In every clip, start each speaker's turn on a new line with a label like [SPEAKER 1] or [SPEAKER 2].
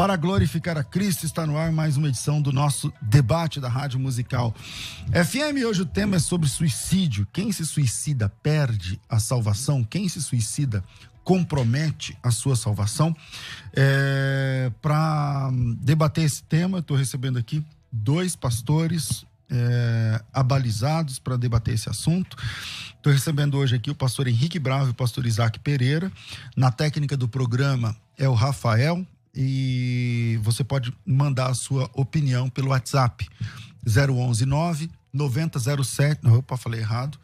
[SPEAKER 1] Para glorificar a Cristo, está no ar mais uma edição do nosso debate da Rádio Musical FM. Hoje o tema é sobre suicídio. Quem se suicida perde a salvação? Quem se suicida compromete a sua salvação? Para debater esse tema, estou recebendo aqui dois pastores abalizados para debater esse assunto. Estou recebendo hoje aqui o pastor Henrique Bravo e o pastor Isaac Pereira. Na técnica do programa é o Rafael, e você pode mandar a sua opinião pelo WhatsApp 011 99007. Opa, falei errado,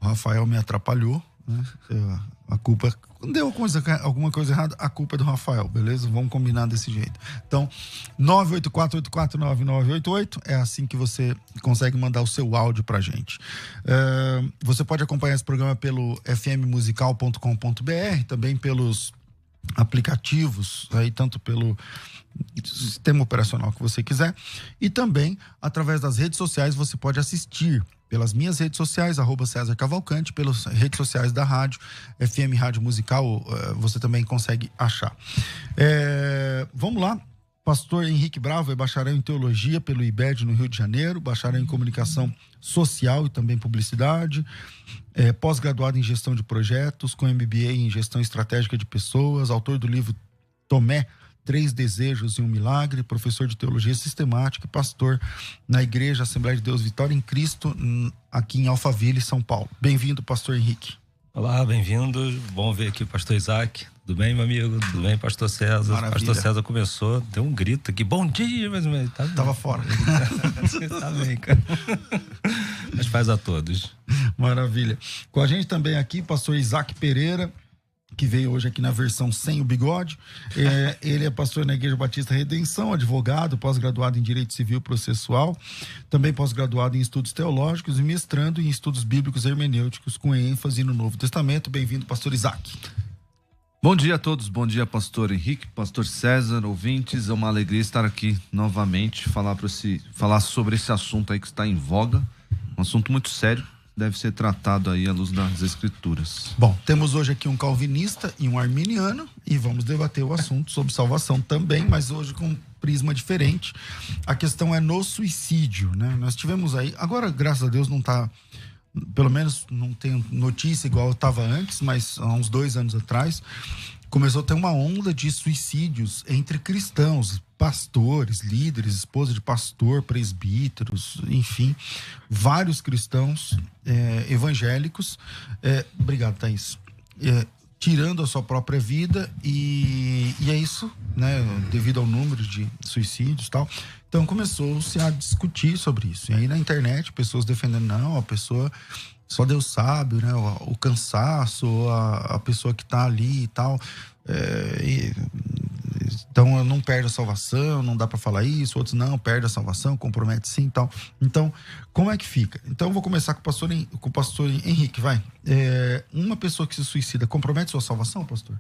[SPEAKER 1] o Rafael me atrapalhou, né? A culpa, quando deu alguma coisa errada, a culpa é do Rafael, beleza? Vamos combinar desse jeito. Então, 984-849988 é assim que você consegue mandar o seu áudio pra gente. Você pode acompanhar esse programa pelo fmmusical.com.br, também pelos aplicativos, aí, tanto pelo sistema operacional que você quiser, e também através das redes sociais. Você pode assistir pelas minhas redes sociais, @César Cavalcante, pelas redes sociais da rádio, FM Rádio Musical, você também consegue achar. Vamos lá. Pastor Henrique Bravo é bacharel em Teologia pelo IBED no Rio de Janeiro, bacharel em Comunicação Social e também Publicidade, pós-graduado em Gestão de Projetos, com MBA em Gestão Estratégica de Pessoas, autor do livro Tomé, 3 Desejos e um Milagre, professor de Teologia Sistemática e pastor na Igreja Assembleia de Deus Vitória em Cristo, aqui em Alphaville, São Paulo. Bem-vindo, pastor Henrique.
[SPEAKER 2] Olá, bem-vindo. Bom ver aqui o pastor Isaac. Tudo bem, meu amigo? Tudo bem, pastor César?
[SPEAKER 1] Maravilha.
[SPEAKER 2] Pastor César começou, deu um grito aqui. Bom dia, mas
[SPEAKER 1] tava fora.
[SPEAKER 2] Tá bem, cara. Mas faz a todos.
[SPEAKER 1] Maravilha. Com a gente também aqui, pastor Isaac Pereira, que veio hoje aqui na versão sem o bigode. Ele é pastor na Igreja Batista Redenção, advogado, pós-graduado em Direito Civil Processual, também pós-graduado em Estudos Teológicos e mestrando em Estudos Bíblicos Hermenêuticos, com ênfase no Novo Testamento. Bem-vindo, pastor Isaac.
[SPEAKER 3] Bom dia a todos, bom dia, pastor Henrique, pastor César, ouvintes. É uma alegria estar aqui novamente, falar sobre esse assunto aí que está em voga, um assunto muito sério, deve ser tratado aí à luz das Escrituras.
[SPEAKER 1] Bom, temos hoje aqui um calvinista e um arminiano, e vamos debater o assunto sobre salvação também, mas hoje com um prisma diferente. A questão é no suicídio, né? Nós tivemos aí, agora graças a Deus não tá, pelo menos não tem notícia igual estava antes, mas há uns 2 anos atrás começou a ter uma onda de suicídios entre cristãos, pastores, líderes, esposa de pastor, presbíteros, enfim, vários cristãos evangélicos, obrigado, Thaís, tirando a sua própria vida, e é isso, né, devido ao número de suicídios e tal. Então começou-se a discutir sobre isso, e aí na internet pessoas defendendo, não, a pessoa, só Deus sabe, né, o cansaço, a pessoa que tá ali e tal, então não perde a salvação, não dá para falar isso. Outros não, perde a salvação, compromete sim e tal. Então, como é que fica? Então eu vou começar com o pastor Henrique, vai. Uma pessoa que se suicida compromete sua salvação, pastor?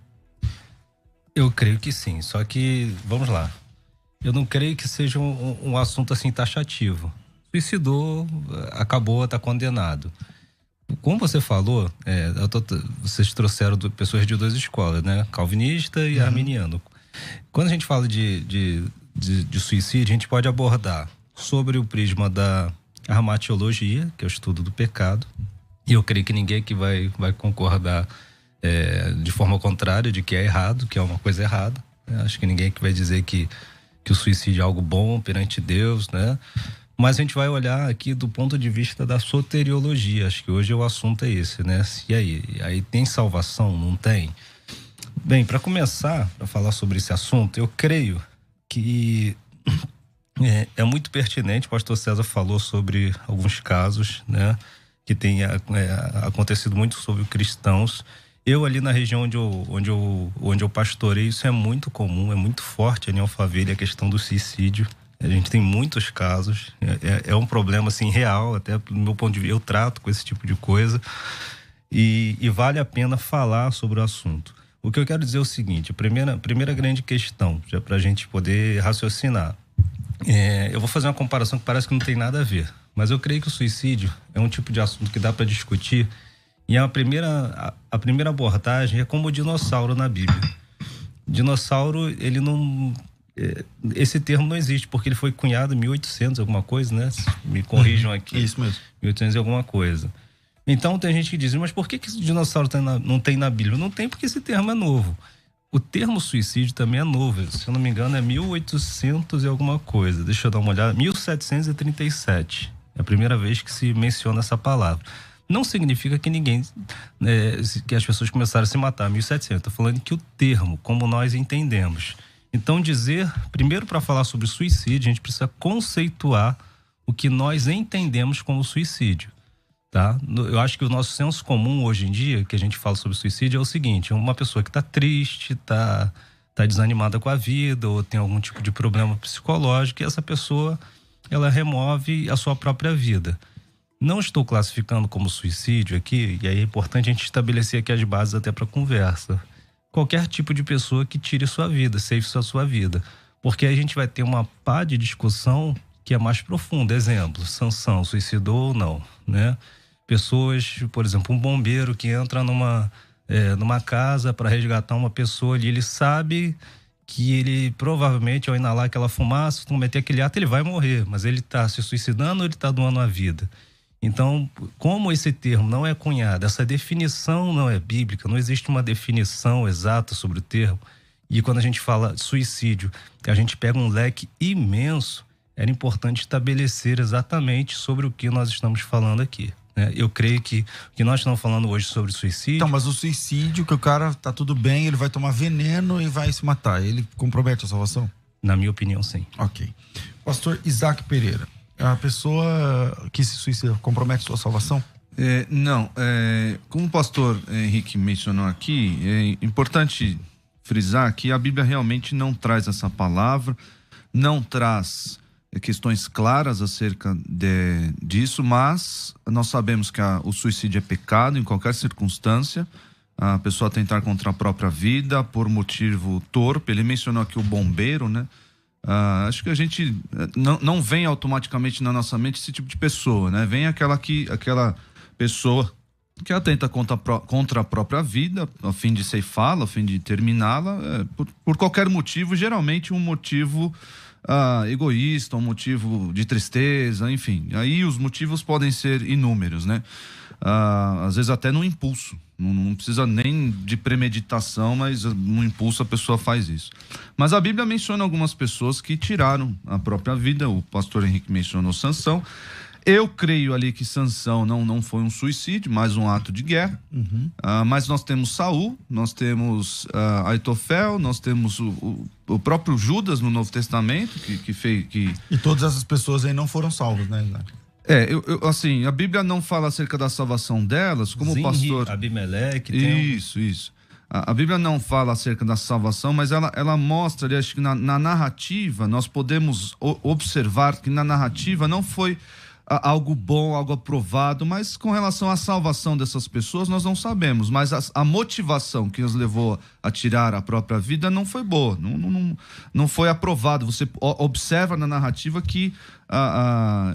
[SPEAKER 2] Eu creio que sim, só que, vamos lá, eu não creio que seja um assunto assim taxativo. Suicidou, acabou, tá condenado. Como você falou, vocês trouxeram pessoas de 2 escolas, né? Calvinista e arminiano. Quando a gente fala de suicídio, a gente pode abordar sobre o prisma da armatiologia, que é o estudo do pecado. E eu creio que ninguém aqui vai concordar de forma contrária de que é errado, que é uma coisa errada. Acho que ninguém aqui vai dizer que o suicídio é algo bom perante Deus, né? Mas a gente vai olhar aqui do ponto de vista da soteriologia. Acho que hoje o assunto é esse, né? E aí tem salvação? Não tem? Bem, para começar a falar sobre esse assunto, eu creio que é muito pertinente. O pastor César falou sobre alguns casos, né, que tem acontecido muito sobre cristãos. Eu ali na região onde eu pastorei, isso é muito comum, é muito forte ali em Alphaville, a questão do suicídio. A gente tem muitos casos, é um problema assim real, até do meu ponto de vista, eu trato com esse tipo de coisa, e vale a pena falar sobre o assunto. O que eu quero dizer é o seguinte: a primeira grande questão, já para a gente poder raciocinar, eu vou fazer uma comparação que parece que não tem nada a ver, mas eu creio que o suicídio é um tipo de assunto que dá para discutir, e a primeira abordagem é como o dinossauro na Bíblia. O dinossauro, ele não esse termo não existe, porque ele foi cunhado em 1800 alguma coisa, né? Me corrijam aqui.
[SPEAKER 1] Isso mesmo.
[SPEAKER 2] 1800 alguma coisa. Então tem gente que diz, mas por que esse dinossauro não tem na Bíblia? Não tem porque esse termo é novo. O termo suicídio também é novo, se eu não me engano é 1800 e alguma coisa. Deixa eu dar uma olhada, 1737. É a primeira vez que se menciona essa palavra. Não significa que que as pessoas começaram a se matar, 1700. Estou falando que o termo, como nós entendemos. Então primeiro para falar sobre suicídio, a gente precisa conceituar o que nós entendemos como suicídio. Tá? Eu acho que o nosso senso comum hoje em dia, que a gente fala sobre suicídio, é o seguinte: uma pessoa que está triste, está desanimada com a vida, ou tem algum tipo de problema psicológico, e essa pessoa, ela remove a sua própria vida. Não estou classificando como suicídio aqui, e aí é importante a gente estabelecer aqui as bases até para a conversa. Qualquer tipo de pessoa que tire sua vida, ceife a sua vida. Porque aí a gente vai ter uma pá de discussão que é mais profunda. Exemplo, Sansão suicidou ou não, né? Pessoas, por exemplo, um bombeiro que entra numa casa para resgatar uma pessoa ali, ele sabe que ele provavelmente, ao inalar aquela fumaça, cometer aquele ato, ele vai morrer, mas ele está se suicidando ou ele está doando a vida? Então, como esse termo não é cunhado, essa definição não é bíblica, não existe uma definição exata sobre o termo, e quando a gente fala suicídio, a gente pega um leque imenso, era importante estabelecer exatamente sobre o que nós estamos falando aqui. Eu creio que o que nós estamos falando hoje sobre suicídio...
[SPEAKER 1] Então, mas o suicídio, que o cara tá tudo bem, ele vai tomar veneno e vai se matar, ele compromete a salvação?
[SPEAKER 2] Na minha opinião, sim.
[SPEAKER 1] Ok. Pastor Isaac Pereira, a pessoa que se suicida compromete sua salvação?
[SPEAKER 3] Não. Como o pastor Henrique mencionou aqui, é importante frisar que a Bíblia realmente não traz essa palavra, não traz questões claras acerca disso, mas nós sabemos que o suicídio é pecado em qualquer circunstância. A pessoa tentar contra a própria vida por motivo torpe. Ele mencionou aqui o bombeiro, né? Acho que a gente não vem automaticamente na nossa mente esse tipo de pessoa, né? Vem aquela pessoa que atenta contra a própria vida, a fim de ceifá-la, a fim de terminá-la, por qualquer motivo, geralmente um motivo egoísta, um motivo de tristeza, enfim. Aí os motivos podem ser inúmeros, né? Às vezes até no impulso. Não precisa nem de premeditação, mas no impulso a pessoa faz isso. Mas a Bíblia menciona algumas pessoas que tiraram a própria vida. O pastor Henrique mencionou Sansão. Eu creio ali que Sansão não foi um suicídio, mas um ato de guerra. Mas nós temos Saul, nós temos Aitofel, nós temos o próprio Judas no Novo Testamento, que fez...
[SPEAKER 1] E todas essas pessoas aí não foram salvas, né, Isaac?
[SPEAKER 3] Assim, a Bíblia não fala acerca da salvação delas, como o pastor...
[SPEAKER 2] Abimeleque...
[SPEAKER 3] Isso. A Bíblia não fala acerca da salvação, mas ela mostra ali, acho que na narrativa, nós podemos observar que na narrativa não foi algo bom, algo aprovado, mas com relação à salvação dessas pessoas nós não sabemos, mas a motivação que os levou a tirar a própria vida não foi boa, não foi aprovado. Você observa na narrativa que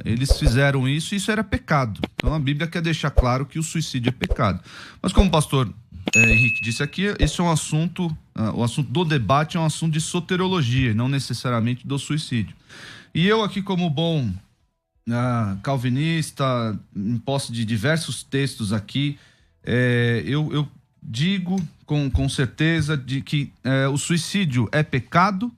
[SPEAKER 3] eles fizeram isso e isso era pecado. Então a Bíblia quer deixar claro que o suicídio é pecado. Mas como o pastor Henrique disse aqui, esse é um assunto, o assunto do debate é um assunto de soteriologia, não necessariamente do suicídio. E eu aqui, como bom calvinista, em posse de diversos textos aqui, eu digo com certeza de que o suicídio é pecado,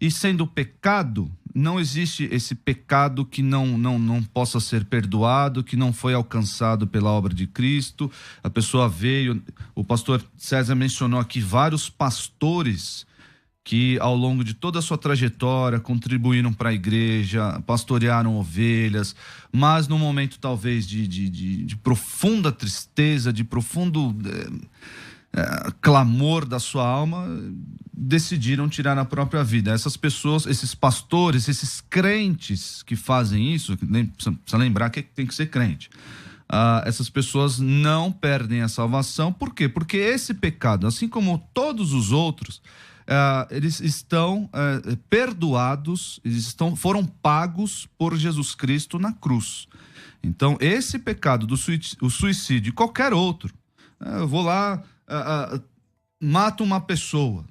[SPEAKER 3] e sendo pecado, não existe esse pecado que não possa ser perdoado, que não foi alcançado pela obra de Cristo. A pessoa veio, o pastor César mencionou aqui vários pastores que ao longo de toda a sua trajetória contribuíram para a igreja, pastorearam ovelhas, mas num momento talvez de profunda tristeza, de profundo clamor da sua alma, decidiram tirar a própria vida. Essas pessoas, esses pastores, esses crentes que fazem isso, precisa lembrar que tem que ser crente. Essas pessoas não perdem a salvação. Por quê? Porque esse pecado, assim como todos os outros, eles estão perdoados, foram pagos por Jesus Cristo na cruz. Então, esse pecado do suicídio e qualquer outro, eu vou lá, mato uma pessoa.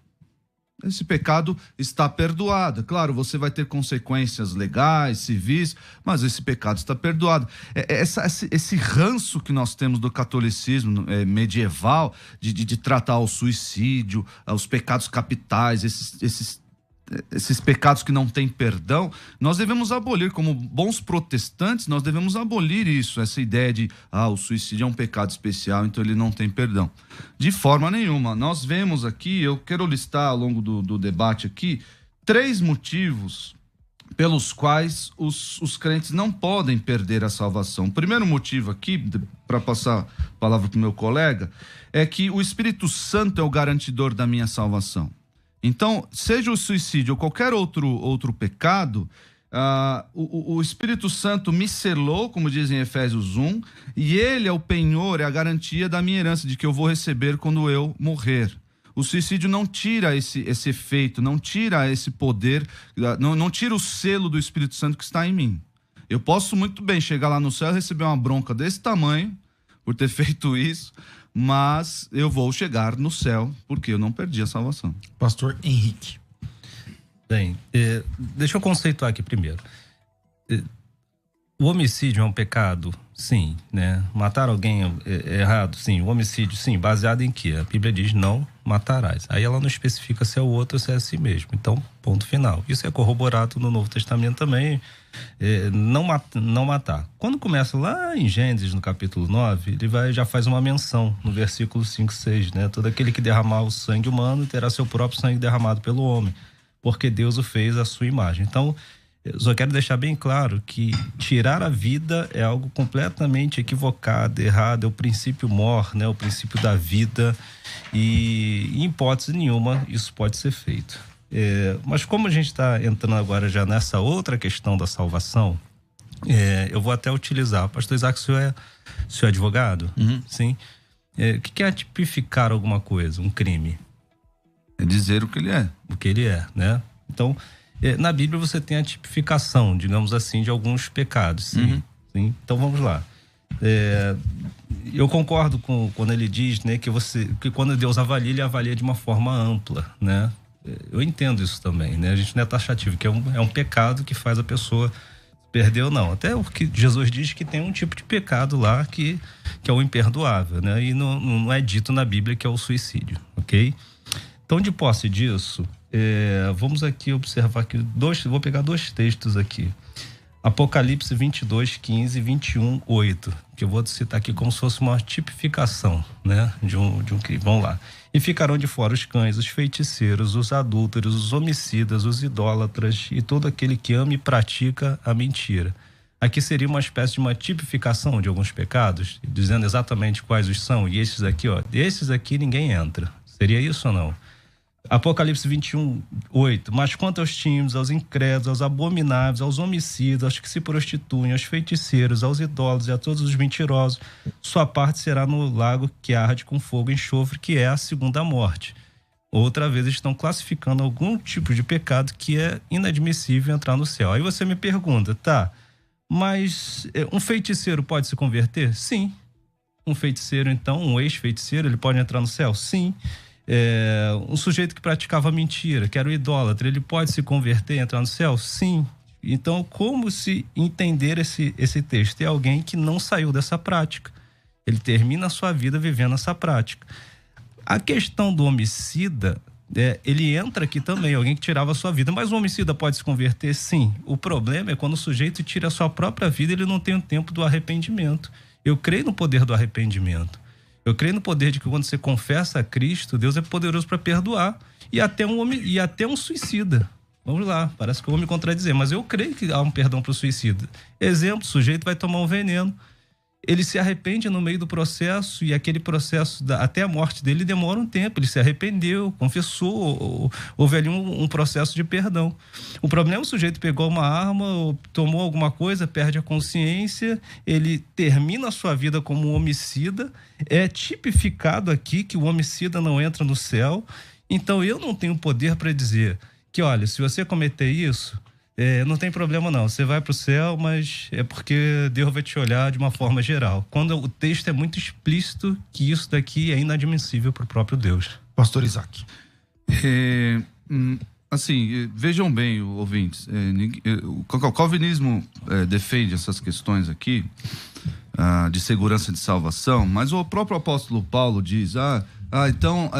[SPEAKER 3] esse pecado está perdoado. Claro, você vai ter consequências legais, civis, mas esse pecado está perdoado. Esse ranço que nós temos do catolicismo medieval, de tratar o suicídio, os pecados capitais, esses pecados que não têm perdão, nós devemos abolir, como bons protestantes, nós devemos abolir isso, essa ideia de o suicídio é um pecado especial, então ele não tem perdão. De forma nenhuma. Nós vemos aqui, eu quero listar ao longo do debate aqui, 3 motivos pelos quais os crentes não podem perder a salvação. O primeiro motivo aqui, para passar a palavra para o meu colega, é que o Espírito Santo é o garantidor da minha salvação. Então, seja o suicídio ou qualquer outro pecado, o Espírito Santo me selou, como diz em Efésios 1, e ele é o penhor, é a garantia da minha herança, de que eu vou receber quando eu morrer. O suicídio não tira esse efeito, não tira esse poder, não tira o selo do Espírito Santo que está em mim. Eu posso muito bem chegar lá no céu e receber uma bronca desse tamanho por ter feito isso, mas eu vou chegar no céu porque eu não perdi a salvação.
[SPEAKER 1] Pastor Henrique.
[SPEAKER 2] Bem, deixa eu conceituar aqui primeiro. O homicídio é um pecado? Sim, né? Matar alguém é errado? Sim. O homicídio, sim. Baseado em quê? A Bíblia diz não matarás. Aí ela não especifica se é o outro ou se é a si mesmo. Então, ponto final. Isso é corroborado no Novo Testamento também. Não matar. Quando começa lá em Gênesis, no capítulo 9, ele já faz uma menção no versículo 5, 6, né? Todo aquele que derramar o sangue humano terá seu próprio sangue derramado pelo homem, porque Deus o fez à sua imagem. Então, eu só quero deixar bem claro que tirar a vida é algo completamente equivocado, errado, é o princípio mor, né? O princípio da vida, e em hipótese nenhuma isso pode ser feito. Mas como a gente está entrando agora já nessa outra questão da salvação, eu vou até utilizar. Pastor Isaac, o senhor é advogado?
[SPEAKER 3] Uhum.
[SPEAKER 2] Sim. O que é tipificar alguma coisa, um crime?
[SPEAKER 3] É dizer o que ele é.
[SPEAKER 2] O que ele é, né? Então, na Bíblia você tem a tipificação, digamos assim, de alguns pecados. Sim.
[SPEAKER 3] Uhum.
[SPEAKER 2] Sim. Então vamos lá. Eu concordo com ele diz, né, que quando Deus avalia, ele avalia de uma forma ampla, né? Eu entendo isso também, né? A gente não é taxativo, que é um pecado que faz a pessoa perder ou não. Até o que Jesus diz que tem um tipo de pecado lá que é o imperdoável, né? E não é dito na Bíblia que é o suicídio, ok? Então, de posse disso, vamos aqui observar que vou pegar 2 textos aqui. Apocalipse 22, 15 e 21, 8, que eu vou citar aqui como se fosse uma tipificação, né, de um crime. Vamos lá. E ficarão de fora os cães, os feiticeiros, os adúlteros, os homicidas, os idólatras e todo aquele que ama e pratica a mentira. Aqui seria uma espécie de uma tipificação de alguns pecados, dizendo exatamente quais os são, e esses aqui ninguém entra. Seria isso ou não? Apocalipse 21, 8. Mas quanto aos tímidos, aos incrédulos, aos abomináveis, aos homicidas, aos que se prostituem, aos feiticeiros, aos idólatras e a todos os mentirosos, sua parte será no lago que arde com fogo e enxofre, que é a segunda morte. Outra vez estão classificando algum tipo de pecado que é inadmissível entrar no céu. Aí você me pergunta, mas um feiticeiro pode se converter? Sim. Um feiticeiro, então, um ex-feiticeiro, ele pode entrar no céu? Sim. Um sujeito que praticava mentira, que era o idólatra, ele pode se converter e entrar no céu? Sim. Então, como se entender esse texto? É alguém que não saiu dessa prática. Ele termina a sua vida vivendo essa prática. A questão do homicida, ele entra aqui também, alguém que tirava a sua vida. Mas o homicida pode se converter? Sim. O problema é quando o sujeito tira a sua própria vida, ele não tem o tempo do arrependimento. Eu creio no poder do arrependimento. Eu creio no poder de que quando você confessa a Cristo, Deus é poderoso para perdoar. E até um suicida. Vamos lá, parece que eu vou me contradizer, mas eu creio que há um perdão para o suicida. Exemplo, o sujeito vai tomar um veneno. Ele se arrepende no meio do processo e aquele processo, até a morte dele, demora um tempo. Ele se arrependeu, confessou, houve ali um processo de perdão. O problema é que o sujeito pegou uma arma, ou tomou alguma coisa, perde a consciência, ele termina a sua vida como um homicida. É tipificado aqui que o homicida não entra no céu. Então eu não tenho poder para dizer que, olha, se você cometer isso, não tem problema não, você vai para o céu, mas é porque Deus vai te olhar de uma forma geral. Quando o texto é muito explícito que isso daqui é inadmissível para o próprio Deus.
[SPEAKER 1] Pastor Isaac.
[SPEAKER 3] Assim, vejam bem, ouvintes, o calvinismo defende essas questões aqui de segurança de salvação, mas o próprio apóstolo Paulo diz, então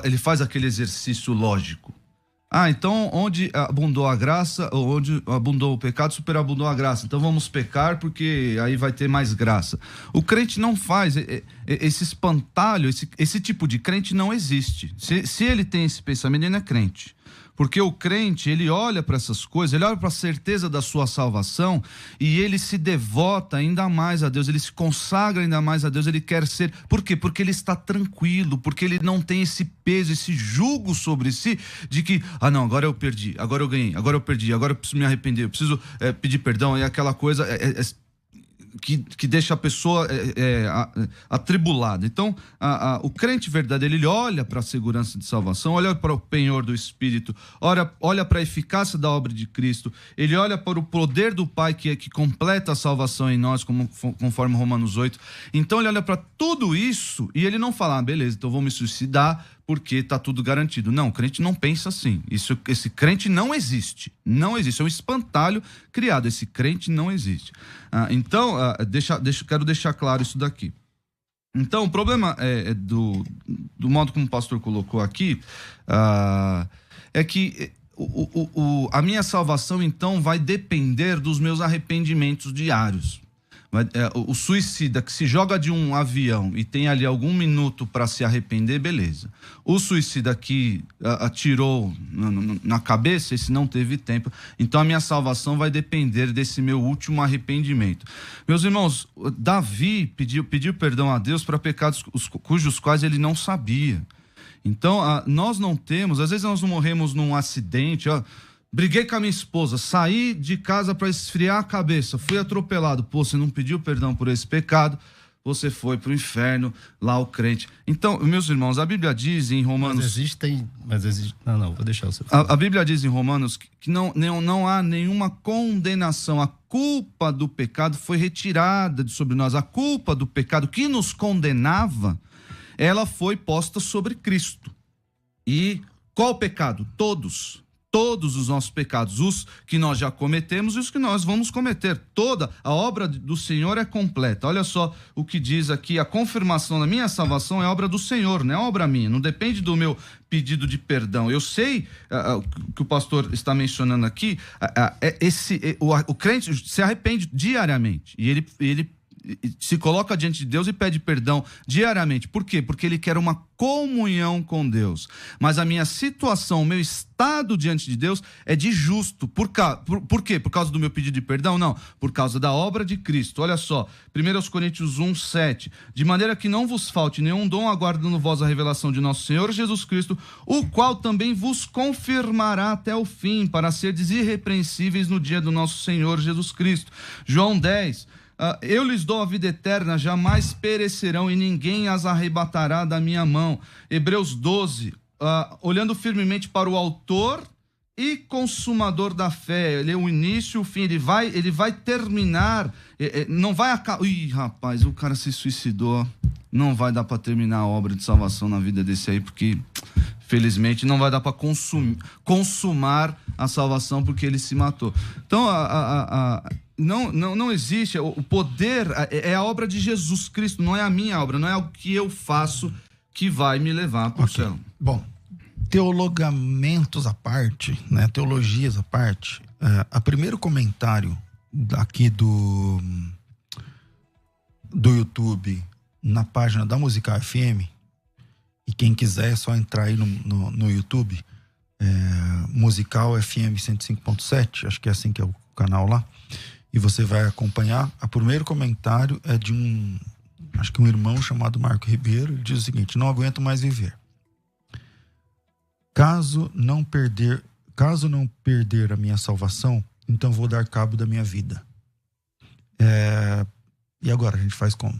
[SPEAKER 3] ele faz aquele exercício lógico. Então onde abundou a graça, ou onde abundou o pecado, superabundou a graça. Então vamos pecar porque aí vai ter mais graça. O crente não faz esse espantalho, esse tipo de crente não existe. Se ele tem esse pensamento, ele não é crente. Porque o crente, ele olha para essas coisas, ele olha para a certeza da sua salvação e ele se devota ainda mais a Deus, ele se consagra ainda mais a Deus, ele quer ser... Por quê? Porque ele está tranquilo, porque ele não tem esse peso, esse jugo sobre si de que, não, agora eu perdi, agora eu ganhei, agora eu perdi, agora eu preciso me arrepender, eu preciso pedir perdão, e aquela coisa... Que deixa a pessoa atribulada. Então, o crente verdadeiro, ele olha para a segurança de salvação, olha para o penhor do Espírito, olha para a eficácia da obra de Cristo, ele olha para o poder do Pai que completa a salvação em nós, conforme Romanos 8. Então, ele olha para tudo isso e ele não fala, beleza, então vou me suicidar porque está tudo garantido. Não, o crente não pensa assim. Esse crente não existe. Não existe. É um espantalho criado. Esse crente não existe. Então, quero deixar claro isso daqui. Então, o problema do modo como o pastor colocou aqui, é que a minha salvação, então, vai depender dos meus arrependimentos diários. O suicida que se joga de um avião e tem ali algum minuto para se arrepender, beleza. O suicida que atirou na cabeça, esse não teve tempo. Então a minha salvação vai depender desse meu último arrependimento. Meus irmãos, Davi pediu perdão a Deus para pecados cujos quais ele não sabia. Então nós não temos, às vezes nós não morremos num acidente, briguei com a minha esposa, saí de casa para esfriar a cabeça, fui atropelado. Pô, você não pediu perdão por esse pecado, você foi pro inferno, lá o crente. Então, meus irmãos, a Bíblia diz em Romanos...
[SPEAKER 2] Mas existe... Não, vou deixar você...
[SPEAKER 3] A Bíblia diz em Romanos que não há nenhuma condenação. A culpa do pecado foi retirada de sobre nós. A culpa do pecado que nos condenava, ela foi posta sobre Cristo. E qual pecado? Todos os nossos pecados, os que nós já cometemos e os que nós vamos cometer. Toda a obra do Senhor é completa. Olha só o que diz aqui, a confirmação da minha salvação é obra do Senhor, não é obra minha, não depende do meu pedido de perdão. Eu sei o que o pastor está mencionando aqui, o crente se arrepende diariamente e ele se coloca diante de Deus e pede perdão diariamente. Por quê? Porque ele quer uma comunhão com Deus. Mas a minha situação, o meu estado diante de Deus é de justo. Por quê? Por causa do meu pedido de perdão? Não. Por causa da obra de Cristo. Olha só, 1 Coríntios 1:7. De maneira que não vos falte nenhum dom, aguardando vós a revelação de nosso Senhor Jesus Cristo, o qual também vos confirmará até o fim, para serdes irrepreensíveis no dia do nosso Senhor Jesus Cristo. João 10. Eu lhes dou a vida eterna, jamais perecerão e ninguém as arrebatará da minha mão. Hebreus 12, olhando firmemente para o autor e consumador da fé. Ele é o início e o fim, ele vai terminar, não vai acabar... Ih, rapaz, o cara se suicidou, não vai dar para terminar a obra de salvação na vida desse aí, porque felizmente não vai dar para consumar a salvação porque ele se matou. Então, não existe, o poder é a obra de Jesus Cristo, não é a minha obra, não é o que eu faço que vai me levar para o céu.
[SPEAKER 1] Bom, teologamentos à parte, né, teologias à parte, o primeiro comentário aqui do YouTube na página da Musical FM, e quem quiser é só entrar aí no YouTube, Musical FM 105.7, acho que é assim que é o canal lá, e você vai acompanhar. O primeiro comentário é de um irmão chamado Marco Ribeiro. Ele diz o seguinte: não aguento mais viver. Caso não perder a minha salvação, então vou dar cabo da minha vida. E agora, a gente faz como?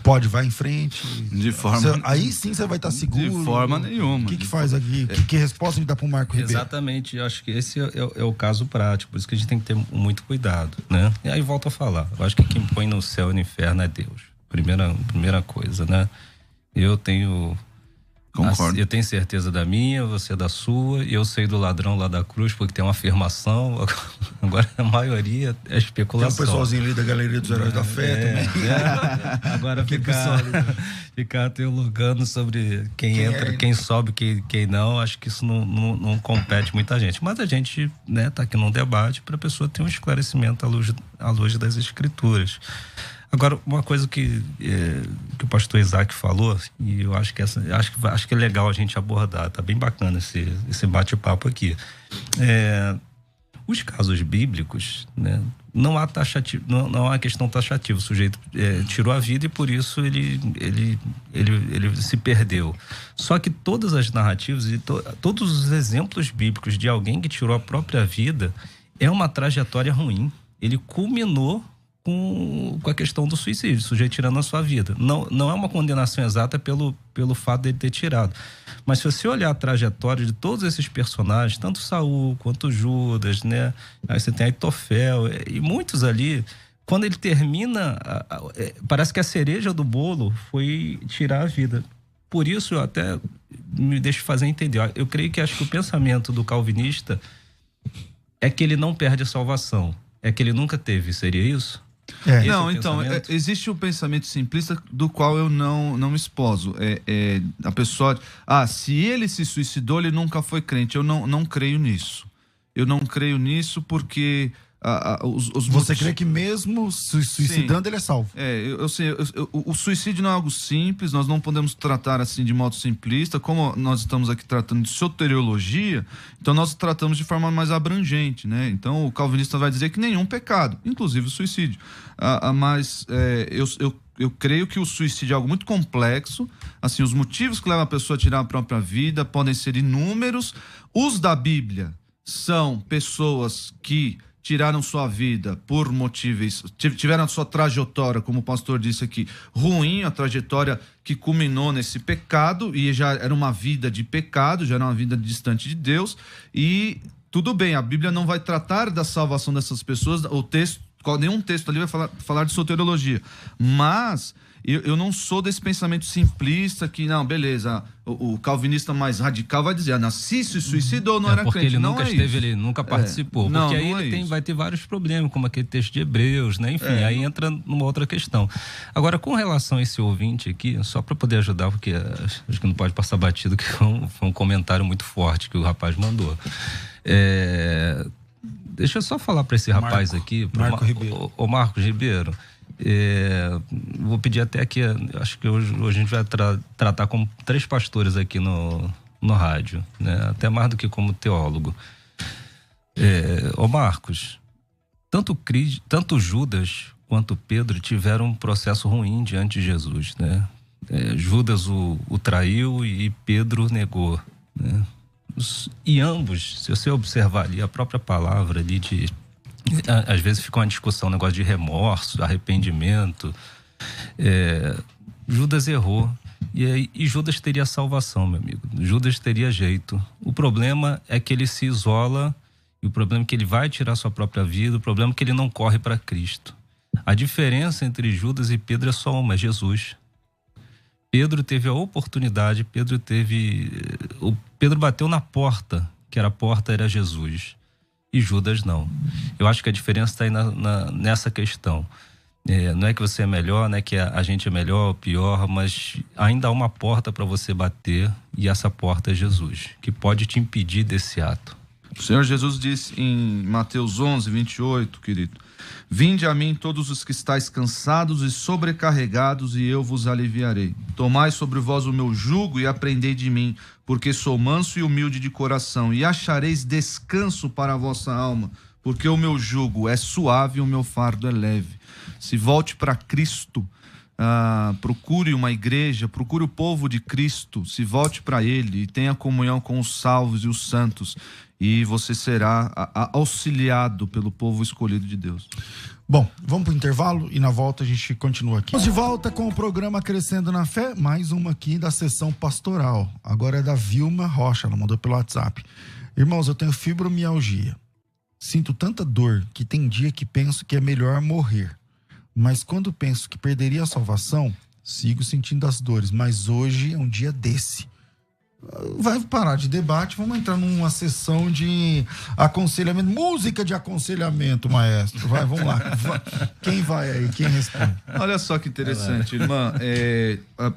[SPEAKER 1] Pode, vai em frente.
[SPEAKER 3] De forma...
[SPEAKER 1] Aí sim você vai estar seguro.
[SPEAKER 3] De forma nenhuma.
[SPEAKER 1] O que faz aqui? Que resposta a gente dá para o Marco Ribeiro?
[SPEAKER 2] Exatamente, eu acho que esse é o caso prático, por isso que a gente tem que ter muito cuidado, né? E aí volto a falar, eu acho que quem põe no céu e no inferno é Deus. Primeira coisa, né? Eu tenho
[SPEAKER 3] Concordo.
[SPEAKER 2] Eu tenho certeza da minha, você da sua, e eu sei do ladrão lá da cruz, porque tem uma afirmação. Agora a maioria é especulação.
[SPEAKER 1] Tem um pessoalzinho ali da Galeria dos Heróis da Fé também.
[SPEAKER 2] Agora ficar teologando sobre quem entra, quem sobe, quem não, acho que isso não compete muita gente. Mas a gente, né, tá aqui num debate para a pessoa ter um esclarecimento à luz das Escrituras. Agora, uma coisa que o pastor Isaac falou, e eu acho que é legal a gente abordar, tá bem bacana esse bate-papo aqui. Os casos bíblicos, né, não há questão taxativa. O sujeito tirou a vida e por isso ele se perdeu. Só que todas as narrativas e todos os exemplos bíblicos de alguém que tirou a própria vida é uma trajetória ruim. Ele culminou com a questão do suicídio, o sujeito tirando a sua vida. Não é uma condenação exata pelo fato dele ter tirado. Mas se você olhar a trajetória de todos esses personagens, tanto Saul quanto Judas, né? Aí você tem Aitofel e muitos ali, quando ele termina, parece que a cereja do bolo foi tirar a vida. Por isso, eu até me deixo fazer entender. Eu creio que acho que o pensamento do calvinista é que ele não perde a salvação. É que ele nunca teve, seria isso?
[SPEAKER 3] Não, então, existe o pensamento simplista do qual eu não me esposo. A pessoa, se ele se suicidou, ele nunca foi crente. Eu não creio nisso. Eu não creio nisso porque
[SPEAKER 1] Você crê que mesmo se suicidando, ele é salvo?
[SPEAKER 3] Eu sei. O suicídio não é algo simples, nós não podemos tratar assim de modo simplista. Como nós estamos aqui tratando de soteriologia, então nós tratamos de forma mais abrangente, né? Então o calvinista vai dizer que nenhum pecado, inclusive o suicídio. Mas eu creio que o suicídio é algo muito complexo. Assim, os motivos que levam a pessoa a tirar a própria vida podem ser inúmeros. Os da Bíblia são pessoas que tiraram sua vida por motivos, tiveram a sua trajetória, como o pastor disse aqui, ruim, a trajetória que culminou nesse pecado, e já era uma vida de pecado, já era uma vida distante de Deus, e tudo bem, a Bíblia não vai tratar da salvação dessas pessoas, nenhum texto ali vai falar de soteriologia, mas eu não sou desse pensamento simplista que, não, beleza, o calvinista mais radical vai dizer, se suicidou, não era crente.
[SPEAKER 2] Porque ele nunca esteve, ele nunca participou. Porque aí ele vai ter vários problemas, como aquele texto de Hebreus, né? Enfim, aí entra numa outra questão. Agora, com relação a esse ouvinte aqui, só para poder ajudar, porque acho que não pode passar batido, que foi um comentário muito forte que o rapaz mandou. Deixa eu só falar para esse rapaz aqui, o Marcos Ribeiro. Vou pedir até que, acho que hoje a gente vai tratar como 3 pastores aqui no rádio, né? Até mais do que como teólogo. Marcos, tanto Judas quanto Pedro tiveram um processo ruim diante de Jesus, né? Judas o traiu e Pedro negou, né? E ambos, se você observar ali a própria palavra ali às vezes fica uma discussão, um negócio de remorso, arrependimento. Judas errou. E Judas teria salvação, meu amigo. Judas teria jeito. O problema é que ele se isola, e o problema é que ele vai tirar sua própria vida, o problema é que ele não corre para Cristo. A diferença entre Judas e Pedro é só uma, é Jesus. Pedro teve a oportunidade, Pedro bateu na porta, que a porta era Jesus. E Judas não. Eu acho que a diferença está aí nessa questão. Não é que você é melhor, não é que a gente é melhor ou pior, mas ainda há uma porta para você bater, e essa porta é Jesus, que pode te impedir desse ato.
[SPEAKER 3] O Senhor Jesus disse em Mateus 11, 28, querido: vinde a mim todos os que estáis cansados e sobrecarregados, e eu vos aliviarei. Tomai sobre vós o meu jugo e aprendei de mim, porque sou manso e humilde de coração, e achareis descanso para a vossa alma, porque o meu jugo é suave e o meu fardo é leve. Se volte para Cristo, procure uma igreja, procure o povo de Cristo, se volte para Ele e tenha comunhão com os salvos e os santos, e você será auxiliado pelo povo escolhido de Deus.
[SPEAKER 1] Bom, vamos para o intervalo e na volta a gente continua aqui. Estamos de volta com o programa Crescendo na Fé, mais uma aqui da sessão pastoral. Agora é da Vilma Rocha, ela mandou pelo WhatsApp. Irmãos, eu tenho fibromialgia. Sinto tanta dor que tem dia que penso que é melhor morrer. Mas quando penso que perderia a salvação, sigo sentindo as dores. Mas hoje é um dia desse. vai parar de debate, vamos entrar numa sessão de aconselhamento, música de aconselhamento, maestro. Vamos lá. Quem vai aí? Quem responde?
[SPEAKER 3] Olha só que interessante, irmã.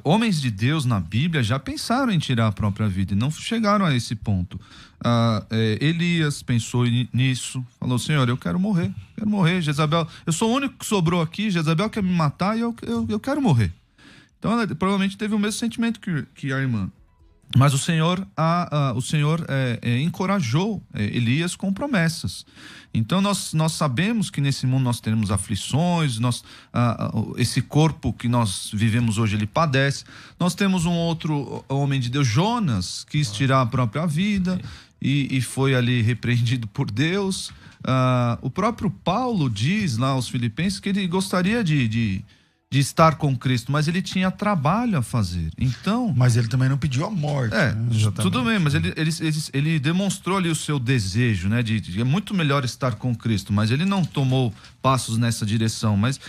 [SPEAKER 3] Homens de Deus na Bíblia já pensaram em tirar a própria vida e não chegaram a esse ponto. Elias pensou nisso, falou: Senhor, eu quero morrer. Jezabel, eu sou o único que sobrou aqui, Jezabel quer me matar e eu quero morrer. Então ela provavelmente teve o mesmo sentimento que a irmã. Mas o Senhor encorajou Elias com promessas. Então nós sabemos que nesse mundo nós teremos aflições, esse corpo que nós vivemos hoje, ele padece. Nós temos um outro homem de Deus, Jonas, que quis tirar a própria vida e foi ali repreendido por Deus. O próprio Paulo diz lá aos Filipenses que ele gostaria de estar com Cristo, mas ele tinha trabalho a fazer. Então,
[SPEAKER 1] mas ele também não pediu a morte.
[SPEAKER 3] Né? Tudo bem, mas ele demonstrou ali o seu desejo, né? De é muito melhor estar com Cristo, mas ele não tomou passos nessa direção. Mas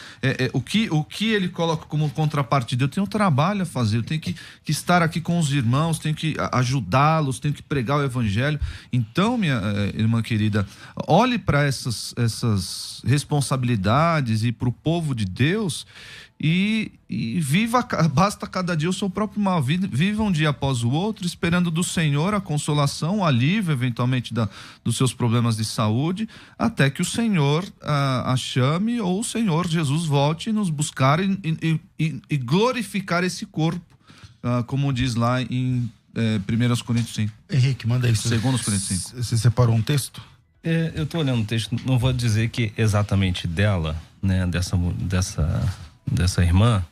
[SPEAKER 3] o que ele coloca como contrapartida? Eu tenho trabalho a fazer, eu tenho que estar aqui com os irmãos, tenho que ajudá-los, tenho que pregar o evangelho. Então, minha irmã querida, olhe para essas responsabilidades e para o povo de Deus e viva, basta cada dia o seu próprio mal, viva um dia após o outro, esperando do Senhor a consolação, o alívio eventualmente dos seus problemas de saúde, até que o Senhor a chame, ou o Senhor Jesus volte nos buscar e glorificar esse corpo, como diz lá em 1 Coríntios 5.
[SPEAKER 1] Henrique, manda aí.
[SPEAKER 3] 2 Coríntios 5.
[SPEAKER 1] Você separou um texto?
[SPEAKER 2] Eu estou olhando o texto, não vou dizer que exatamente dela, né, dessa irmã,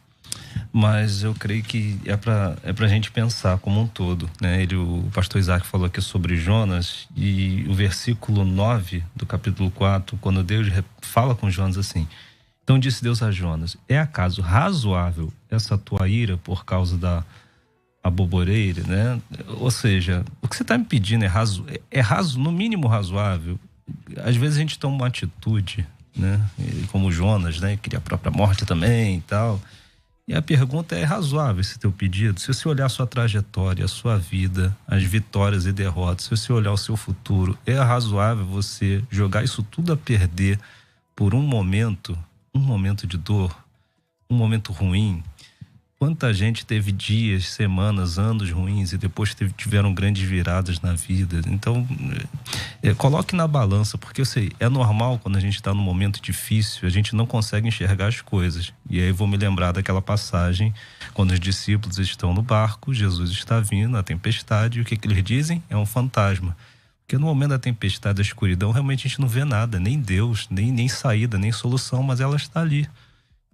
[SPEAKER 2] mas eu creio que é pra gente pensar como um todo, né? O pastor Isaac falou aqui sobre Jonas, e o versículo 9 do capítulo 4, quando Deus fala com Jonas assim: então disse Deus a Jonas: é acaso razoável essa tua ira por causa da aboboreira, né? Ou seja, o que você está me pedindo no mínimo razoável. Às vezes a gente toma uma atitude, né? Como Jonas, né? Queria a própria morte também e tal. E a pergunta é razoável esse teu pedido? Se você olhar a sua trajetória, a sua vida, as vitórias e derrotas, se você olhar o seu futuro, é razoável você jogar isso tudo a perder por um momento de dor, um momento ruim? Quanta gente teve dias, semanas, anos ruins e depois tiveram grandes viradas na vida. Então, coloque na balança, porque eu sei, é normal quando a gente está num momento difícil, a gente não consegue enxergar as coisas. E aí vou me lembrar daquela passagem, quando os discípulos estão no barco, Jesus está vindo, a tempestade, e o que eles dizem? É um fantasma. Porque no momento da tempestade, da escuridão, realmente a gente não vê nada, nem Deus, nem saída, nem solução, mas ela está ali.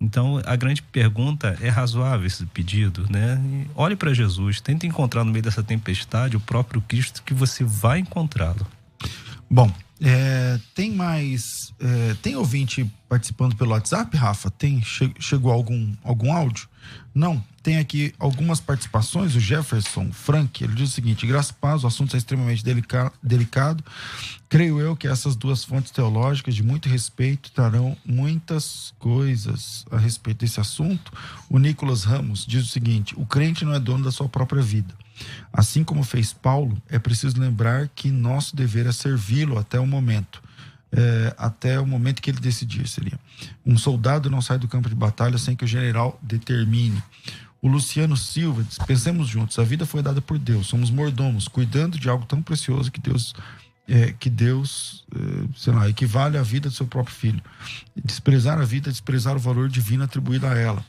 [SPEAKER 2] Então, a grande pergunta: é razoável esse pedido, né? E olhe para Jesus, tente encontrar no meio dessa tempestade o próprio Cristo, que você vai encontrá-lo.
[SPEAKER 1] Bom, tem ouvinte participando pelo WhatsApp, Rafa? Chegou algum áudio? Não, tem aqui algumas participações. O Jefferson Frank, ele diz o seguinte: graças a paz, o assunto é extremamente delicado. Creio eu que essas duas fontes teológicas de muito respeito trarão muitas coisas a respeito desse assunto. O Nicolas Ramos diz o seguinte: o crente não é dono da sua própria vida. Assim como fez Paulo, é preciso lembrar que nosso dever é servi-lo até o momento que ele decidir, seria. Um soldado não sai do campo de batalha sem que o general determine. O Luciano Silva diz: pensemos juntos, a vida foi dada por Deus, somos mordomos, cuidando de algo tão precioso que Deus equivale à vida do seu próprio filho. Desprezar a vida é desprezar o valor divino atribuído a ela.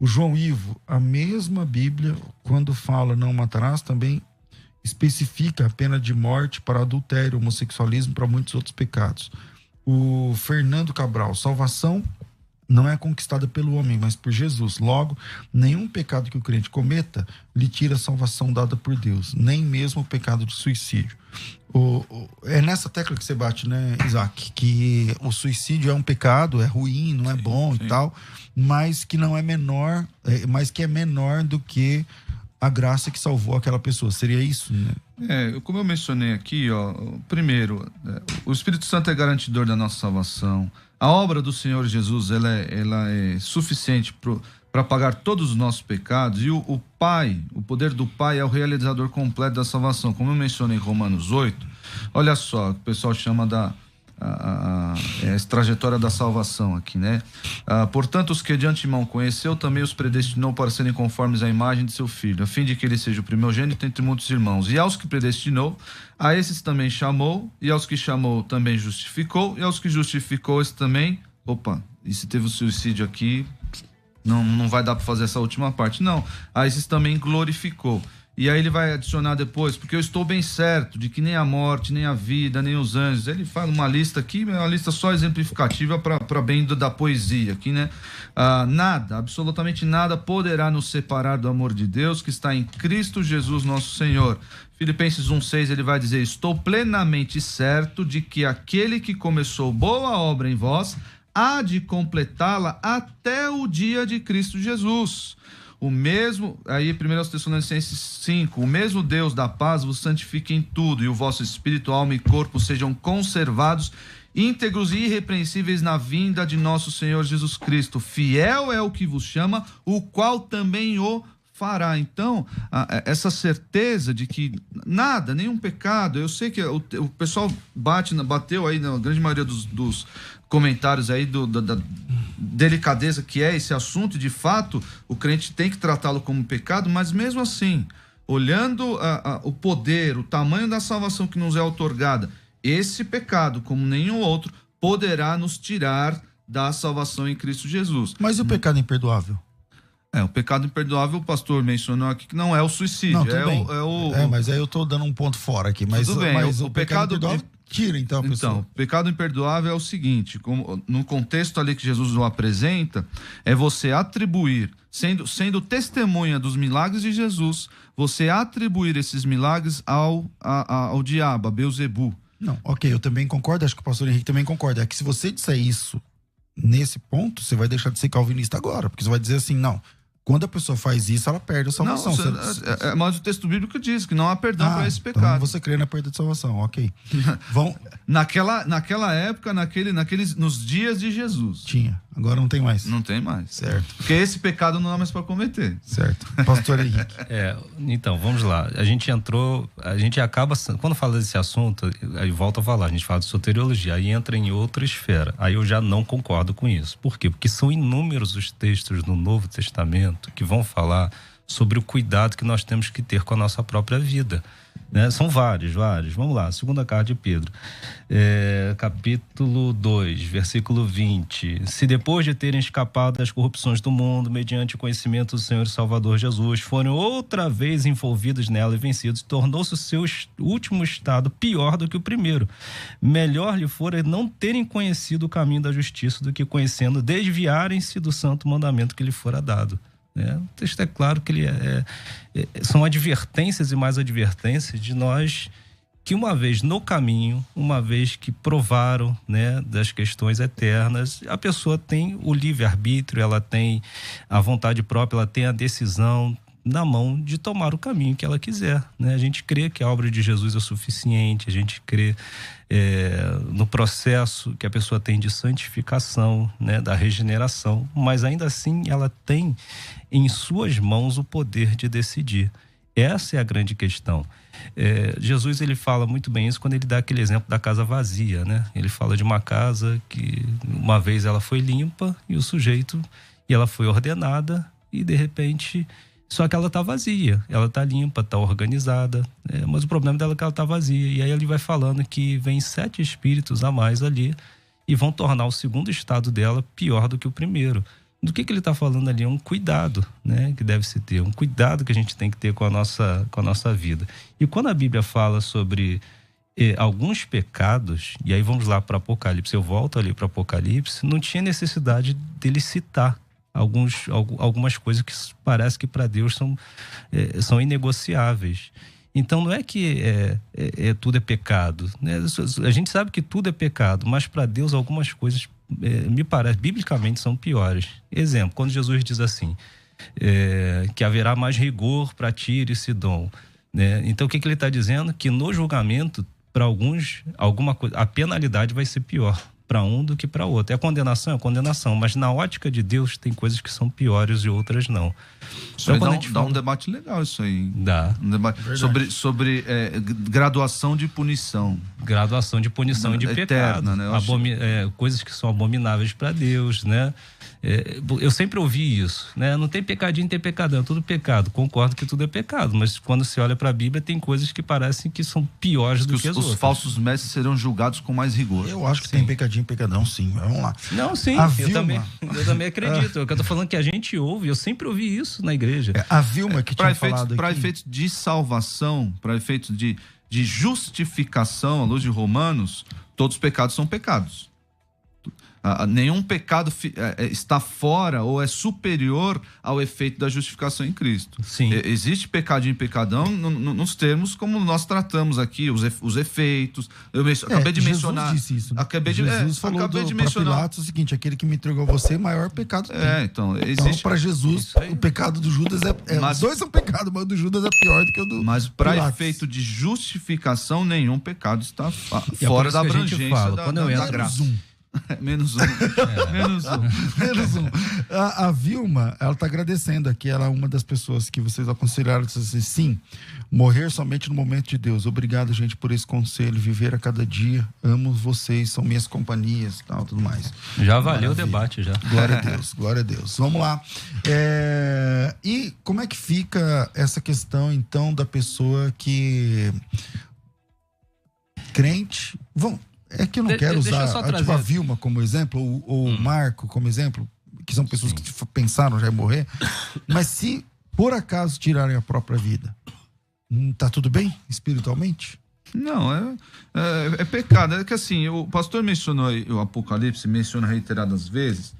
[SPEAKER 1] O João Ivo: a mesma Bíblia, quando fala não matarás, também especifica a pena de morte para adultério, homossexualismo, para muitos outros pecados. O Fernando Cabral: salvação não é conquistada pelo homem, mas por Jesus. Logo, nenhum pecado que o crente cometa lhe tira a salvação dada por Deus, nem mesmo o pecado de suicídio. É nessa tecla que você bate, né, Isaac? Que o suicídio é um pecado, é ruim, não é bom e tal, mas que não é menor, mas que é menor do que a graça que salvou aquela pessoa. Seria isso, né?
[SPEAKER 3] Como eu mencionei aqui, primeiro, o Espírito Santo é garantidor da nossa salvação. A obra do Senhor Jesus, ela é suficiente para pagar todos os nossos pecados, e o Pai, o poder do Pai é o realizador completo da salvação. Como eu mencionei em Romanos 8, olha só, o pessoal chama essa trajetória da salvação aqui, né? Portanto, os que de antemão conheceu, também os predestinou para serem conformes à imagem de seu Filho, a fim de que ele seja o primogênito entre muitos irmãos. E aos que predestinou, a esses também chamou, e aos que chamou também justificou, e aos que justificou, esse também... Opa, e se teve o suicídio aqui, não vai dar para fazer essa última parte. Não, a esses também glorificou. E aí ele vai adicionar depois, porque eu estou bem certo de que nem a morte, nem a vida, nem os anjos. Ele fala uma lista aqui, uma lista só exemplificativa para bem da poesia aqui, né? Nada, absolutamente nada poderá nos separar do amor de Deus que está em Cristo Jesus nosso Senhor. Filipenses 1,6 ele vai dizer: estou plenamente certo de que aquele que começou boa obra em vós há de completá-la até o dia de Cristo Jesus. O mesmo, aí 1 Tessalonicenses 5, o mesmo Deus da paz vos santifique em tudo, e o vosso espírito, alma e corpo sejam conservados, íntegros e irrepreensíveis na vinda de nosso Senhor Jesus Cristo. Fiel é o que vos chama, o qual também o fará. Então, essa certeza de que nada, nenhum pecado, eu sei que o pessoal bateu aí na grande maioria dos comentários aí da delicadeza que é esse assunto, e de fato o crente tem que tratá-lo como pecado, mas mesmo assim, olhando o poder, o tamanho da salvação que nos é outorgada, esse pecado, como nenhum outro, poderá nos tirar da salvação em Cristo Jesus.
[SPEAKER 1] Mas e o pecado imperdoável?
[SPEAKER 3] O pecado imperdoável, o pastor mencionou aqui que não é o suicídio.
[SPEAKER 1] Não, mas aí eu tô dando um ponto fora aqui. Mas,
[SPEAKER 3] tudo bem,
[SPEAKER 1] mas o pecado imperdoável tira, então, a pessoa.
[SPEAKER 3] Então, o pecado imperdoável é o seguinte, no contexto ali que Jesus o apresenta, é você atribuir, sendo testemunha dos milagres de Jesus, você atribuir esses milagres ao diabo, a Beelzebu.
[SPEAKER 1] Não, ok, eu também concordo, acho que o pastor Henrique também concorda. É que se você disser isso nesse ponto, você vai deixar de ser calvinista agora, porque você vai dizer assim, não, quando a pessoa faz isso, ela perde a salvação.
[SPEAKER 3] Mas o texto bíblico diz que não há perdão para esse pecado.
[SPEAKER 1] Então você crê na perda de salvação, ok.
[SPEAKER 3] Naquela época, nos dias de Jesus.
[SPEAKER 1] Tinha, agora não tem mais.
[SPEAKER 3] Não tem mais.
[SPEAKER 1] Certo.
[SPEAKER 3] Porque esse pecado não dá mais para cometer.
[SPEAKER 1] Certo. Pastor Henrique.
[SPEAKER 2] Então, vamos lá. A gente acaba, quando fala desse assunto, aí volta a falar, a gente fala de soteriologia, aí entra em outra esfera. Aí eu já não concordo com isso. Por quê? Porque são inúmeros os textos no Novo Testamento que vão falar sobre o cuidado que nós temos que ter com a nossa própria vida, né? São vários. Vamos lá, segunda carta de Pedro, capítulo 2, versículo 20. Se depois de terem escapado das corrupções do mundo, mediante o conhecimento do Senhor e Salvador Jesus, forem outra vez envolvidos nela e vencidos, tornou-se o seu último estado pior do que o primeiro. Melhor lhe fora não terem conhecido o caminho da justiça do que, conhecendo, desviarem-se do santo mandamento que lhe fora dado. O texto é claro que são advertências e mais advertências de nós que, uma vez no caminho, uma vez que provaram, né, das questões eternas, a pessoa tem o livre-arbítrio, ela tem a vontade própria, ela tem a decisão na mão de tomar o caminho que ela quiser, né? A gente crê que a obra de Jesus é suficiente, a gente crê no processo que a pessoa tem de santificação, né, da regeneração, mas ainda assim ela tem em suas mãos o poder de decidir. Essa é a grande questão. Jesus, ele fala muito bem isso quando ele dá aquele exemplo da casa vazia, né? Ele fala de uma casa que uma vez ela foi limpa e ela foi ordenada e de repente... Só que ela está vazia, ela está limpa, está organizada, mas o problema dela é que ela está vazia. E aí ele vai falando que vem 7 espíritos a mais ali e vão tornar o segundo estado dela pior do que o primeiro. Do que ele está falando ali? É um cuidado, né, que deve se ter, um cuidado que a gente tem que ter com a nossa vida. E quando a Bíblia fala sobre alguns pecados, e aí vamos lá para Apocalipse, eu volto ali para Apocalipse, não tinha necessidade dele citar algumas coisas que parece que para Deus são inegociáveis. Então não é que tudo é pecado, né? A gente sabe que tudo é pecado, mas para Deus algumas coisas, me parece, biblicamente são piores. Exemplo, quando Jesus diz assim, que haverá mais rigor para Tiro e Sidom, né? Então o que ele está dizendo? Que no julgamento, para alguns, a penalidade vai ser pior. para um do que para outro. É condenação, mas na ótica de Deus tem coisas que são piores e outras não.
[SPEAKER 3] Isso então, dá um debate legal isso aí.
[SPEAKER 2] Dá.
[SPEAKER 3] Um debate sobre graduação de punição.
[SPEAKER 2] Graduação de punição e de
[SPEAKER 3] eterna,
[SPEAKER 2] pecado.
[SPEAKER 3] Né?
[SPEAKER 2] Coisas que são abomináveis para Deus, né? Eu sempre ouvi isso, né? Não tem pecadinho, tem pecadão, é tudo pecado. Concordo que tudo é pecado, mas quando você olha para a Bíblia tem coisas que parecem que são piores do que as outras.
[SPEAKER 3] Os falsos mestres serão julgados com mais rigor.
[SPEAKER 1] Eu acho que tem pecadinho e pecadão, sim. Vamos lá.
[SPEAKER 2] Não, sim, eu também acredito. É o que eu tô falando, que a gente ouve, eu sempre ouvi isso na igreja.
[SPEAKER 1] A Vilma que tinha falado
[SPEAKER 3] para efeitos de salvação, para efeitos de justificação, à luz de Romanos, todos os pecados são pecados. Nenhum pecado está fora ou é superior ao efeito da justificação em Cristo.
[SPEAKER 2] Sim.
[SPEAKER 3] Existe pecadinho e pecadão nos termos como nós tratamos aqui, os efeitos. Eu acabei de mencionar.
[SPEAKER 1] Jesus disse isso, né?
[SPEAKER 3] Jesus falou
[SPEAKER 1] para Pilatos o seguinte: aquele que me entregou a você, maior pecado tem.
[SPEAKER 3] Então existe.
[SPEAKER 1] Para Jesus, o pecado do Judas os dois são pecados, mas o do Judas é pior do que o do
[SPEAKER 3] Mas para efeito de justificação, nenhum pecado está fora da abrangência da graça. Menos um.
[SPEAKER 1] Menos um. A Vilma, ela tá agradecendo aqui. Ela é uma das pessoas que vocês aconselharam. Disse assim: sim, morrer somente no momento de Deus. Obrigado, gente, por esse conselho. Viver a cada dia. Amo vocês, são minhas companhias, tal, tudo mais.
[SPEAKER 2] Já valeu o debate, já.
[SPEAKER 1] Glória a Deus, glória a Deus. Vamos lá. E como é que fica essa questão, então, da pessoa que... crente... É que eu não quero usar a Vilma como exemplo, ou o Marco como exemplo, que são pessoas que pensaram já em morrer, mas se por acaso tirarem a própria vida, tá tudo bem espiritualmente?
[SPEAKER 3] Não, é pecado. É que assim, o pastor mencionou aí, o Apocalipse menciona reiteradas vezes,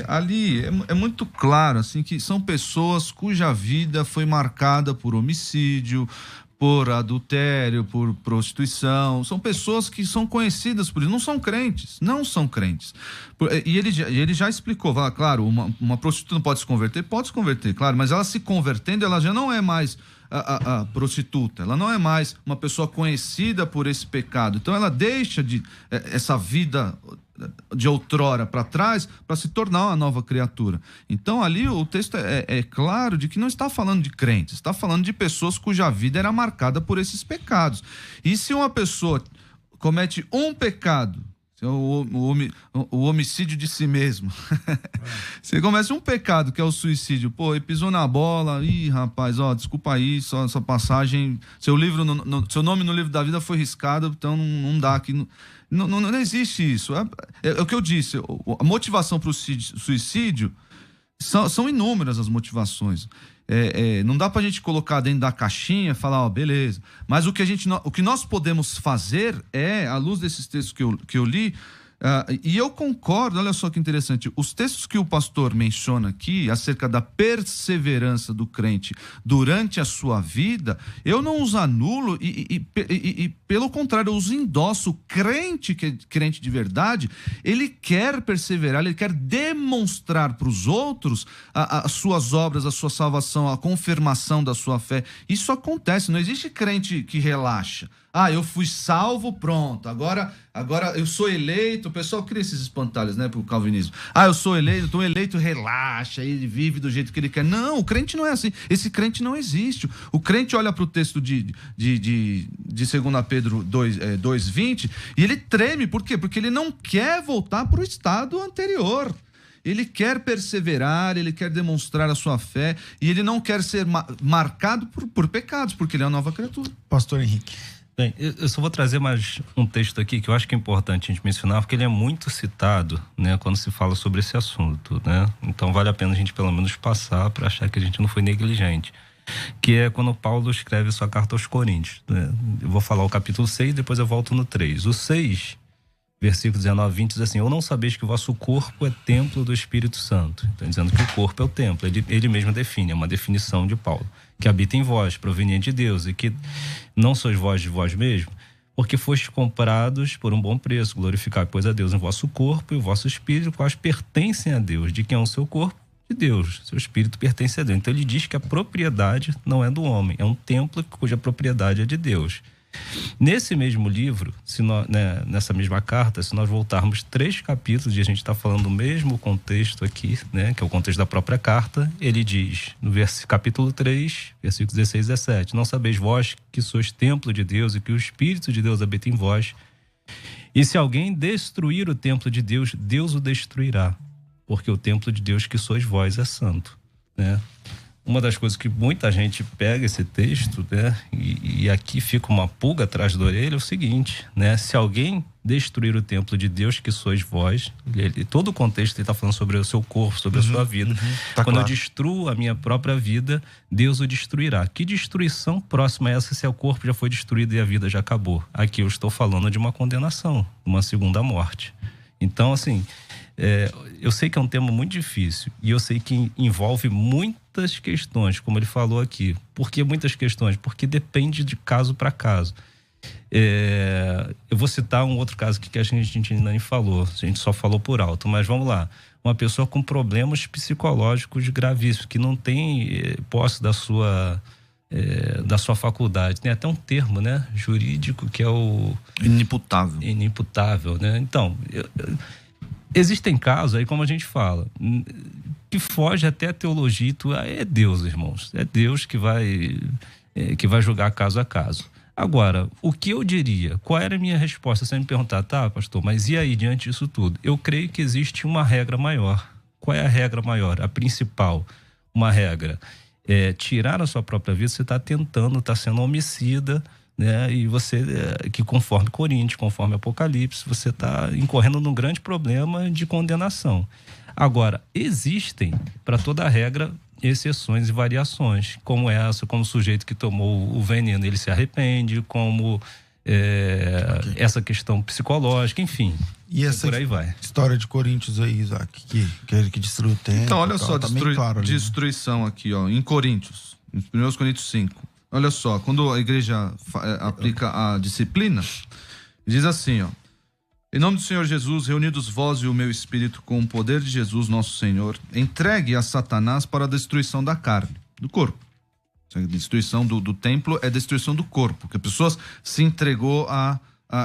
[SPEAKER 3] ali é muito claro assim, que são pessoas cuja vida foi marcada por homicídio, por adultério, por prostituição. São pessoas que são conhecidas por isso. Não são crentes. E ele já explicou, claro, uma prostituta não pode se converter? Pode se converter, claro, mas ela se convertendo, ela já não é mais a prostituta, ela não é mais uma pessoa conhecida por esse pecado. Então ela deixa essa vida de outrora para trás para se tornar uma nova criatura. Então ali o texto é claro de que não está falando de crentes, está falando de pessoas cuja vida era marcada por esses pecados. E se uma pessoa comete um pecado, o homicídio de si mesmo, você começa um pecado que é o suicídio, e pisou na bola, rapaz, desculpa aí, sua passagem, seu nome no livro da vida foi riscado, então não dá aqui. Não existe isso. É o que eu disse, a motivação para o suicídio são inúmeras as motivações. Não dá pra gente colocar dentro da caixinha e falar, beleza. Mas o que nós podemos fazer à luz desses textos que eu li, e eu concordo, olha só que interessante, os textos que o pastor menciona aqui, acerca da perseverança do crente durante a sua vida, eu não os anulo e pelo contrário, eu os endosso. O crente, que é crente de verdade, ele quer perseverar, ele quer demonstrar para os outros as suas obras, a sua salvação, a confirmação da sua fé. Isso acontece, não existe crente que relaxa. Eu fui salvo, pronto, agora eu sou eleito. O pessoal cria esses espantalhos, né, pro calvinismo. Eu sou eleito, tô eleito, relaxa, ele vive do jeito que ele quer. Não, o crente não é assim, esse crente não existe. O crente olha pro texto de 2 Pedro 2:20 e ele treme, por quê? Porque ele não quer voltar pro estado anterior. Ele quer perseverar, ele quer demonstrar a sua fé e ele não quer ser marcado por pecados, porque ele é uma nova criatura.
[SPEAKER 1] Pastor Henrique.
[SPEAKER 2] Bem, eu só vou trazer mais um texto aqui que eu acho que é importante a gente mencionar, porque ele é muito citado, né, quando se fala sobre esse assunto, né? Então vale a pena a gente pelo menos passar para achar que a gente não foi negligente. Que é quando Paulo escreve sua carta aos Coríntios, né? Eu vou falar o capítulo 6, depois eu volto no 3. O 6, versículo 19, 20, diz assim: ou não sabeis que o vosso corpo é templo do Espírito Santo? Então, dizendo que o corpo é o templo. Ele mesmo define, é uma definição de Paulo, que habita em vós, proveniente de Deus, e que não sois vós de vós mesmos, porque fostes comprados por um bom preço. Glorificai, pois, a Deus em vosso corpo e o vosso espírito, quais pertencem a Deus. De quem é o seu corpo? De Deus. Seu espírito pertence a Deus. Então ele diz que a propriedade não é do homem, é um templo cuja propriedade é de Deus. Nesse mesmo livro, nessa mesma carta, se nós voltarmos 3 capítulos, e a gente está falando do mesmo contexto aqui, né, que é o contexto da própria carta, ele diz, no capítulo 3, versículos 16 e 17, não sabeis vós que sois templo de Deus e que o Espírito de Deus habita em vós, e se alguém destruir o templo de Deus, Deus o destruirá, porque o templo de Deus que sois vós é santo, né? Uma das coisas que muita gente pega esse texto, né, e aqui fica uma pulga atrás da orelha, é o seguinte, né, se alguém destruir o templo de Deus que sois vós, todo o contexto ele está falando sobre o seu corpo, sobre a sua vida.
[SPEAKER 1] Tá
[SPEAKER 2] Quando
[SPEAKER 1] claro.
[SPEAKER 2] eu destruo a minha própria vida, Deus o destruirá. Que destruição próxima é essa se o corpo já foi destruído e a vida já acabou? Aqui eu estou falando de uma condenação, uma segunda morte. Então, assim, eu sei que é um tema muito difícil e eu sei que envolve muitas questões, como ele falou aqui. Por que muitas questões? Porque depende de caso para caso. Eu vou citar um outro caso que a gente ainda nem falou, a gente só falou por alto, mas vamos lá. Uma pessoa com problemas psicológicos gravíssimos, que não tem posse da sua faculdade. Tem até um termo, né, jurídico, que é o... Inimputável, né? Então, existem casos aí, como a gente fala, que foge até a teologia, é Deus, irmãos. É Deus que vai julgar caso a caso. Agora, o que eu diria? Qual era a minha resposta? Se você me perguntar, tá, pastor, mas e aí diante disso tudo? Eu creio que existe uma regra maior. Qual é a regra maior? A principal, uma regra. Tirar a sua própria vida, você está tentando, está sendo homicida, né? E você, que conforme Coríntios, conforme Apocalipse, você está incorrendo num grande problema de condenação. Agora, existem, para toda regra, exceções e variações, como essa, como o sujeito que tomou o veneno, ele se arrepende, como essa questão psicológica, enfim.
[SPEAKER 3] E essa
[SPEAKER 2] por aí vai.
[SPEAKER 1] História de Coríntios aí, Isaac, que destruiu o templo.
[SPEAKER 3] Então, olha só,
[SPEAKER 1] tá claro
[SPEAKER 3] destruição aqui, ó, em Coríntios, em 1 Coríntios 5. Olha só, quando a igreja aplica a disciplina, diz assim, ó: em nome do Senhor Jesus, reunidos vós e o meu espírito com o poder de Jesus, nosso Senhor, entregue a Satanás para a destruição da carne, do corpo. A destruição do templo é destruição do corpo, que a pessoa se entregou à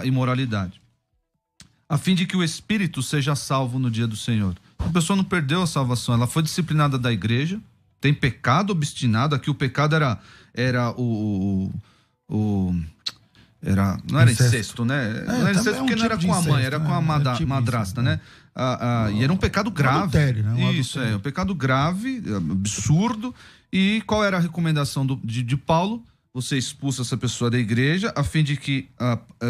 [SPEAKER 3] imoralidade, a fim de que o espírito seja salvo no dia do Senhor. A pessoa não perdeu a salvação, ela foi disciplinada da igreja, tem pecado obstinado. Aqui o pecado não era incesto, né? Não era incesto porque não era com a mãe, era com a madrasta, né? E era um pecado grave.
[SPEAKER 1] Adultério, né?
[SPEAKER 3] Isso, um pecado grave, absurdo. E qual era a recomendação de Paulo? Você expulsa essa pessoa da igreja, a fim de que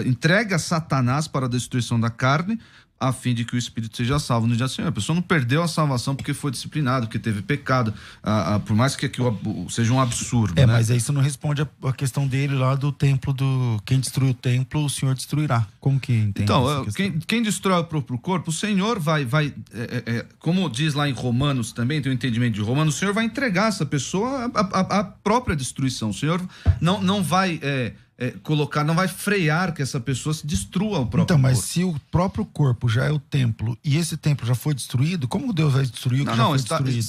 [SPEAKER 3] entregue a Satanás para a destruição da carne, a fim de que o espírito seja salvo no dia do Senhor. A pessoa não perdeu a salvação porque foi disciplinado, porque teve pecado, por mais que aquilo seja um absurdo, né?
[SPEAKER 1] Mas isso não responde a questão dele lá do templo, quem destruiu o templo, o Senhor destruirá. Como que entende?
[SPEAKER 3] Então, quem destrói o próprio corpo, o Senhor vai como diz lá em Romanos também, tem o entendimento de Romanos, o Senhor vai entregar essa pessoa à própria destruição. O Senhor não vai não vai frear que essa pessoa se destrua o próprio corpo.
[SPEAKER 1] Se o próprio corpo já é o templo e esse templo já foi destruído, como Deus vai destruir o que já foi destruído?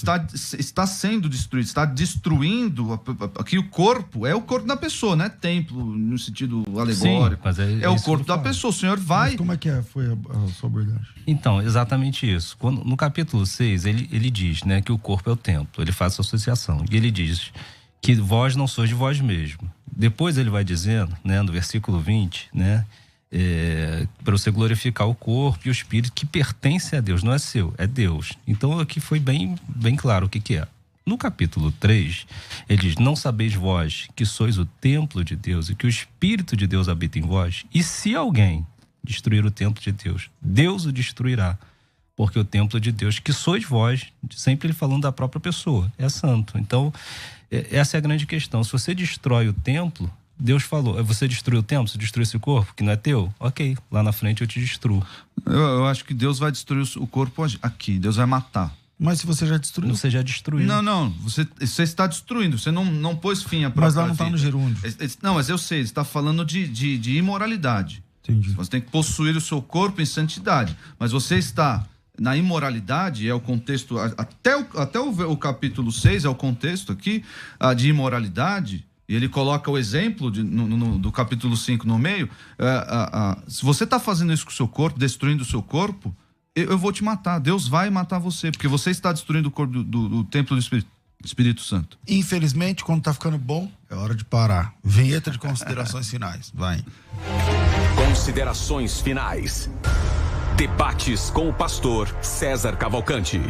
[SPEAKER 3] Está sendo destruído, está destruindo. Aqui o corpo é o corpo da pessoa, né? Templo no sentido alegórico.
[SPEAKER 2] Sim, mas
[SPEAKER 3] é o corpo da pessoa. O Senhor vai...
[SPEAKER 1] Mas como é que foi a sua abordagem?
[SPEAKER 2] Então, exatamente isso. No capítulo 6, ele diz, né, que o corpo é o templo. Ele faz essa associação. E ele diz que vós não sois de vós mesmo. Depois ele vai dizendo, né, no versículo 20, né, para você glorificar o corpo e o espírito que pertence a Deus, não é seu, é Deus. Então aqui foi bem claro o que é. No capítulo 3, ele diz: não sabeis vós que sois o templo de Deus e que o Espírito de Deus habita em vós? E se alguém destruir o templo de Deus, Deus o destruirá. Porque o templo de Deus, que sois vós, sempre ele falando da própria pessoa, é santo. Então, essa é a grande questão. Se você destrói o templo, Deus falou: você destruiu o templo, você destruiu esse corpo que não é teu? Ok, lá na frente eu te destruo.
[SPEAKER 3] Eu acho que Deus vai destruir o corpo aqui, Deus vai matar.
[SPEAKER 1] Mas se você já destruiu?
[SPEAKER 2] Você já destruiu.
[SPEAKER 3] Não, você está destruindo, você não pôs fim à própria vida.
[SPEAKER 1] Mas lá não está no gerúndio.
[SPEAKER 3] Não, mas eu sei, você está falando de imoralidade.
[SPEAKER 1] Entendi.
[SPEAKER 3] Você tem que possuir o seu corpo em santidade, mas você está na imoralidade, é o contexto, até o capítulo 6 é o contexto aqui de imoralidade. E ele coloca o exemplo do capítulo 5 no meio. Se você está fazendo isso com o seu corpo, destruindo o seu corpo, eu vou te matar. Deus vai matar você, porque você está destruindo o corpo do templo do Espírito Santo.
[SPEAKER 1] Infelizmente, quando tá ficando bom, é hora de parar. Vinheta de considerações finais. Vai.
[SPEAKER 4] Considerações finais. Debates com o pastor César Cavalcante.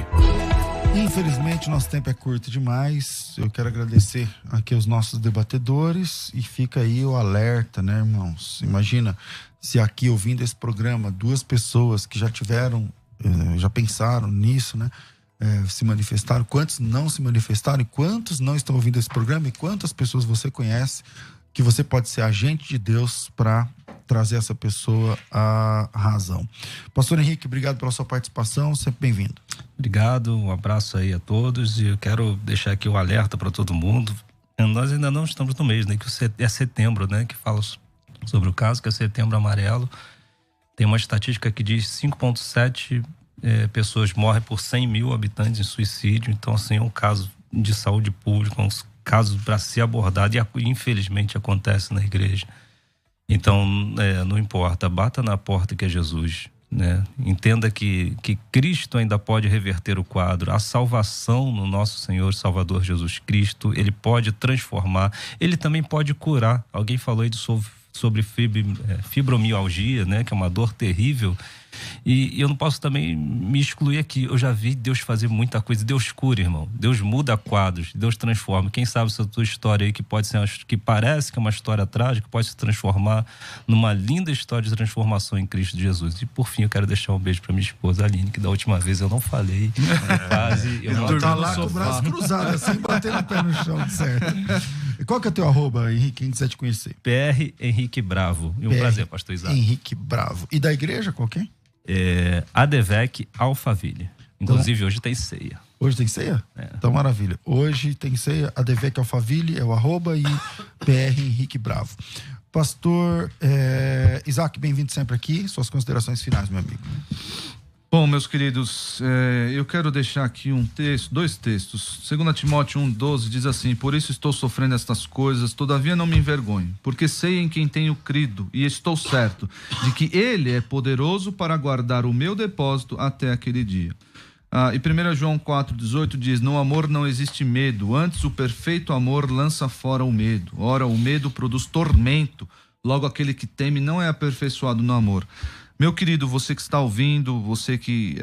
[SPEAKER 1] Infelizmente, nosso tempo é curto demais. Eu quero agradecer aqui aos nossos debatedores e fica aí o alerta, né, irmãos? Imagina se aqui ouvindo esse programa, 2 pessoas que já tiveram, já pensaram nisso, né? Se manifestaram, quantos não se manifestaram e quantos não estão ouvindo esse programa e quantas pessoas você conhece que você pode ser agente de Deus para trazer essa pessoa à razão. Pastor Henrique, obrigado pela sua participação, sempre bem-vindo.
[SPEAKER 2] Obrigado, um abraço aí a todos e eu quero deixar aqui o alerta para todo mundo. Nós ainda não estamos no mês, né? Que é setembro, né? Que fala sobre o caso, que é setembro amarelo. Tem uma estatística que diz 5,7 pessoas morrem por 100 mil habitantes em suicídio. Então, assim, é um caso de saúde pública, um caso para ser abordado e infelizmente acontece na igreja. Então, não importa, bata na porta que é Jesus, né? Entenda que Cristo ainda pode reverter o quadro. A salvação no nosso Senhor e Salvador Jesus Cristo, Ele pode transformar, Ele também pode curar. Alguém falou aí sobre fibromialgia, né? Que é uma dor terrível. E eu não posso também me excluir aqui. Eu já vi Deus fazer muita coisa. Deus cura, irmão. Deus muda quadros. Deus transforma. Quem sabe essa tua história aí, que pode ser que parece que é uma história trágica, pode se transformar numa linda história de transformação em Cristo Jesus. E por fim, eu quero deixar um beijo para minha esposa Aline, que da última vez eu não falei. Quase.
[SPEAKER 1] Eu tá lá com o braço cruzado, assim, batendo o pé no chão, certo? E qual que é o teu arroba, Henrique? Quem quiser te conhecer?
[SPEAKER 2] PR Henrique Bravo. E um prazer, pastor Isaac.
[SPEAKER 1] Henrique Bravo. E da igreja, qual que é?
[SPEAKER 2] ADVEC Alphaville. Inclusive, hoje tem ceia.
[SPEAKER 1] Hoje tem ceia? Então, maravilha. Hoje tem ceia, ADVEC Alphaville é o arroba e PR Henrique Bravo. Pastor Isaac, bem-vindo sempre aqui. Suas considerações finais, meu amigo.
[SPEAKER 3] Bom, meus queridos, eu quero deixar aqui dois textos. 2 Timóteo 1,12 diz assim: por isso estou sofrendo estas coisas, todavia não me envergonho, porque sei em quem tenho crido e estou certo de que Ele é poderoso para guardar o meu depósito até aquele dia. E 1 João 4,18 diz: no amor não existe medo, antes o perfeito amor lança fora o medo. Ora, o medo produz tormento, logo aquele que teme não é aperfeiçoado no amor. Meu querido, você que está ouvindo, você que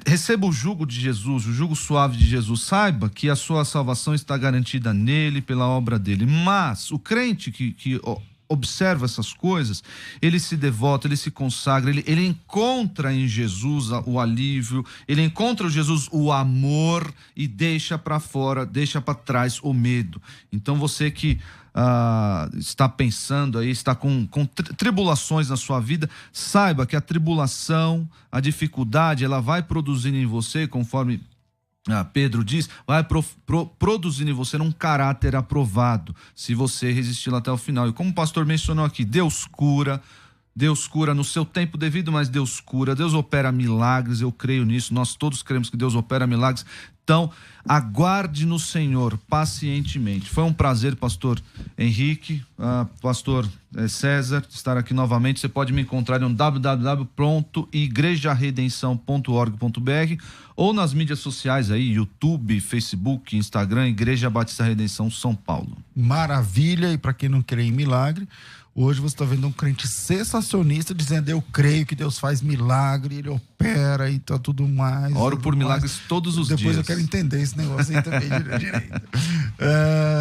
[SPEAKER 3] receba o jugo de Jesus, o jugo suave de Jesus, saiba que a sua salvação está garantida nele, pela obra dele. Mas o crente que observa essas coisas, ele se devota, ele se consagra, ele encontra em Jesus o alívio, ele encontra em Jesus o amor e deixa para fora, deixa para trás o medo. Então você que está pensando aí, está com tribulações na sua vida, saiba que a tribulação, a dificuldade, ela vai produzindo em você, conforme Pedro diz, vai produzindo em você um caráter aprovado, se você resistir até o final. E como o pastor mencionou aqui, Deus cura no seu tempo devido, mas Deus cura, Deus opera milagres, eu creio nisso, nós todos cremos que Deus opera milagres. Então, aguarde no Senhor pacientemente. Foi um prazer, pastor Henrique, pastor César, estar aqui novamente. Você pode me encontrar no www.igrejaredenção.org.br ou nas mídias sociais aí, YouTube, Facebook, Instagram, Igreja Batista Redenção São Paulo.
[SPEAKER 1] Maravilha, e para quem não crê em milagre, hoje você está vendo um crente sensacionista dizendo: eu creio que Deus faz milagre, Ele opera e tá tudo mais.
[SPEAKER 3] Oro por milagres todos os dias.
[SPEAKER 1] Depois eu quero entender esse negócio aí também direito.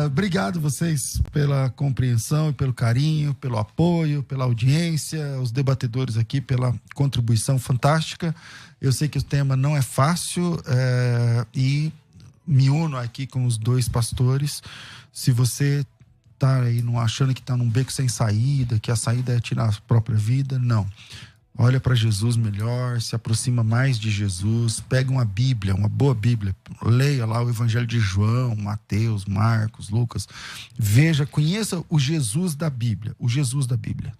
[SPEAKER 1] Obrigado vocês pela compreensão e pelo carinho, pelo apoio, pela audiência, os debatedores aqui pela contribuição fantástica. Eu sei que o tema não é fácil e me uno aqui com os dois pastores. Se você tá aí achando que tá num beco sem saída, que a saída é tirar a própria vida, não. Olha para Jesus melhor, se aproxima mais de Jesus, pega uma Bíblia, uma boa Bíblia, leia lá o Evangelho de João, Mateus, Marcos, Lucas, veja, conheça o Jesus da Bíblia,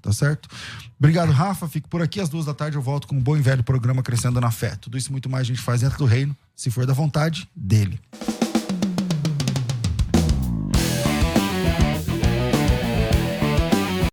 [SPEAKER 1] tá certo? Obrigado, Rafa, fico por aqui, às 14h eu volto com um bom e velho programa Crescendo na Fé. Tudo isso e muito mais a gente faz dentro do reino, se for da vontade dele.